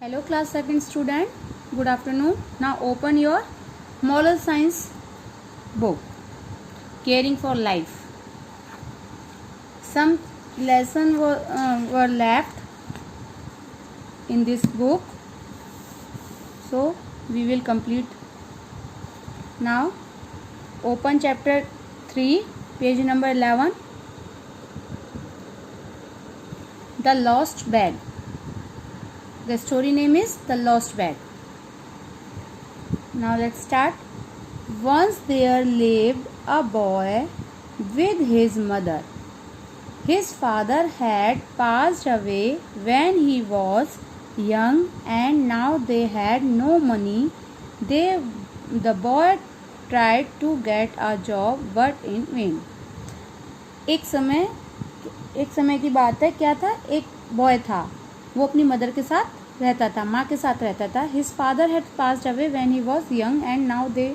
Hello class 2nd student, good afternoon. Now open your moral science book, Caring for Life. Some lessons were left in this book, so we will complete now. Open chapter 3, page number 11, The Lost Bag. The story name is The Lost Bag. Now let's start. Once there lived a boy with his mother. His father had passed away when he was young and now they had no money. The boy tried to get a job but in vain. एक समय की बात है, क्या था, एक boy था, वो अपनी मदर के साथ रहता था, माँ के साथ रहता था. His father had passed away when he was young and now they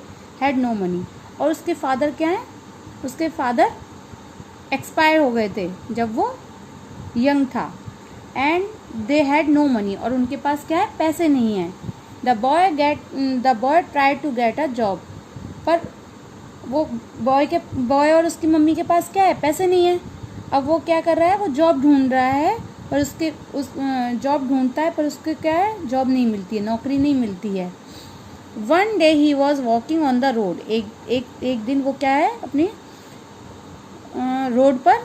had no money. और उसके फादर क्या हैं, उसके फादर एक्सपायर हो गए थे जब वो यंग था. And they had no money, और उनके पास क्या है, पैसे नहीं हैं. The boy try to get a job. पर वो बॉय और उसकी मम्मी के पास क्या है, पैसे नहीं है. अब वो क्या कर रहा है, वो जॉब ढूंढ रहा है, पर जॉब ढूंढता है, पर उसके क्या है, जॉब नहीं मिलती है, नौकरी नहीं मिलती है. One day he was walking on the road. एक दिन वो क्या है, अपनी रोड पर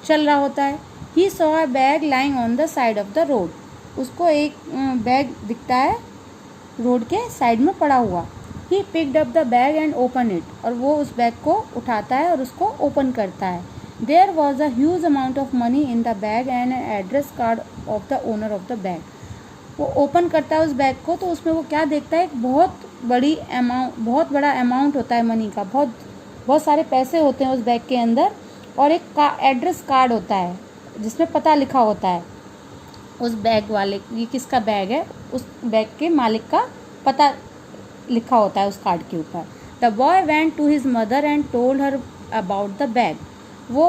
चल रहा होता है. He saw a bag lying on the side of the road. उसको एक बैग दिखता है रोड के साइड में पड़ा हुआ. He picked up the bag and open it. और वो उस बैग को उठाता है और उसको ओपन करता है. There was a huge amount of money in the bag and an address card of the owner of the bag. वो ओपन करता है उस बैग को, तो उसमें वो क्या देखता है, एक बहुत बड़ा अमाउंट होता है मनी का, बहुत सारे पैसे होते हैं उस बैग के अंदर. और एक एड्रेस कार्ड होता है जिसमें पता लिखा होता है उस बैग वाले, ये किसका बैग है, उस बैग के मालिक का पता लिखा होता है उस कार्ड के ऊपर. The boy went to his mother and told her about the bag. वो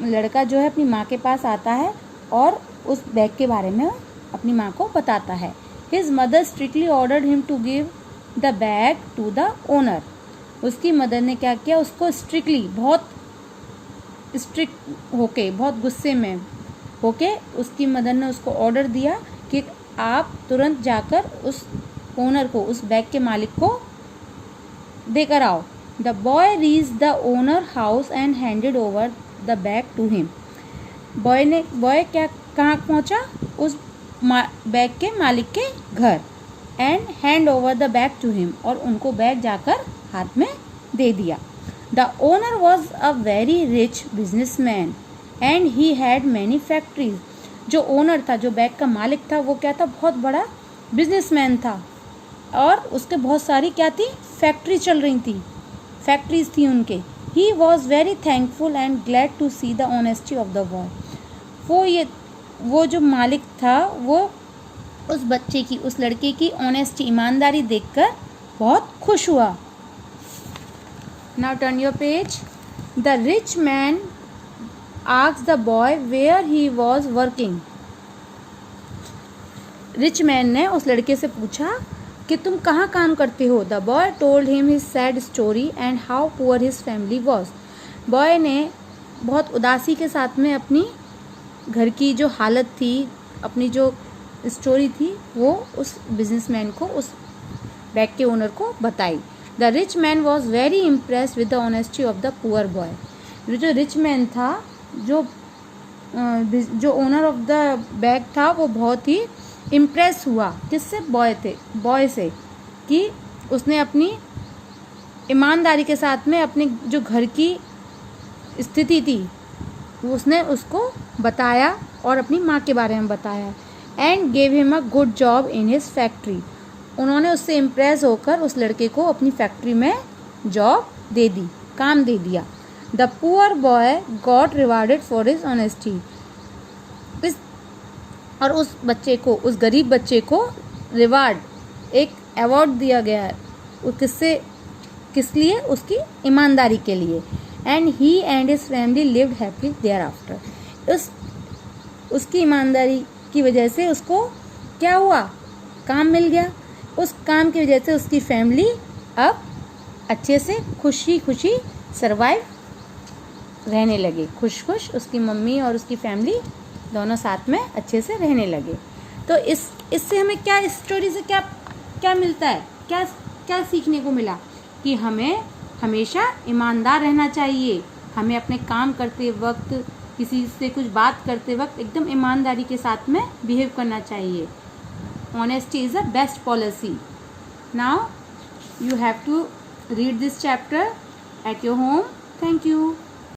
लड़का जो है अपनी माँ के पास आता है और उस बैग के बारे में अपनी माँ को बताता है. His mother strictly ordered him to give the bag to the owner. उसकी मदर ने क्या किया, उसको स्ट्रिक्टली, बहुत स्ट्रिक्ट होके, बहुत गुस्से में होके उसकी मदर ने उसको ऑर्डर दिया कि आप तुरंत जाकर उस ओनर को, उस बैग के मालिक को देकर आओ. The boy reached the owner house and handed over the bag to him. Boy कहाँ पहुँचा, उस बैग के मालिक के घर. And hand over the bag to him. और उनको बैग जाकर हाथ में दे दिया. The owner was a very rich businessman and he had many factories. जो ओनर था, जो बैग का मालिक था, वो क्या था, बहुत बड़ा बिजनेसमैन था और उसके बहुत सारी क्या थी, फैक्ट्रीज थी उनके. He was very thankful and glad to see the honesty of the boy. वो जो मालिक था, वो उस बच्चे की, उस लड़के की ऑनेस्टी, ईमानदारी देखकर बहुत खुश हुआ. Now turn your page. The rich man asked the boy where he was working. Rich man ने उस लड़के से पूछा कि तुम कहाँ काम करते हो. The boy told him his sad story and how poor his family was. Boy ने बहुत उदासी के साथ में अपनी घर की जो हालत थी, अपनी जो स्टोरी थी, वो उस बिजनेसमैन को, उस बैग के ओनर को बताई. The rich man was very impressed with the honesty of the poor boy. जो रिच मैन था, जो ओनर ऑफ द बैग था, वो बहुत ही इम्प्रेस हुआ. किससे, बॉय से, कि उसने अपनी ईमानदारी के साथ में अपने जो घर की स्थिति थी उसने उसको बताया और अपनी माँ के बारे में बताया. And gave him a good job in his factory. उन्होंने उससे इम्प्रेस होकर उस लड़के को अपनी फैक्ट्री में जॉब दे दी, काम दे दिया. The poor boy got rewarded for his honesty. और उस बच्चे को, उस गरीब बच्चे को रिवार्ड, एक अवार्ड दिया गया है. किस लिए, उसकी ईमानदारी के लिए. And he and his family lived happy thereafter. उसकी ईमानदारी की वजह से उसको क्या हुआ, काम मिल गया। उस काम की वजह से उसकी फैमिली अब अच्छे से खुशी खुशी सरवाइव रहने लगे, खुश खुश उसकी मम्मी और उसकी फैमिली दोनों साथ में अच्छे से रहने लगे। तो इससे हमें क्या, इस स्टोरी से क्या क्या मिलता है, क्या क्या सीखने को मिला कि हमें हमेशा ईमानदार रहना चाहिए। हमें अपने काम करते वक्त, किसी से कुछ बात करते वक्त एकदम ईमानदारी के साथ में बिहेव करना चाहिए। Honesty is the best policy. Now you have to read this chapter at your home. Thank you.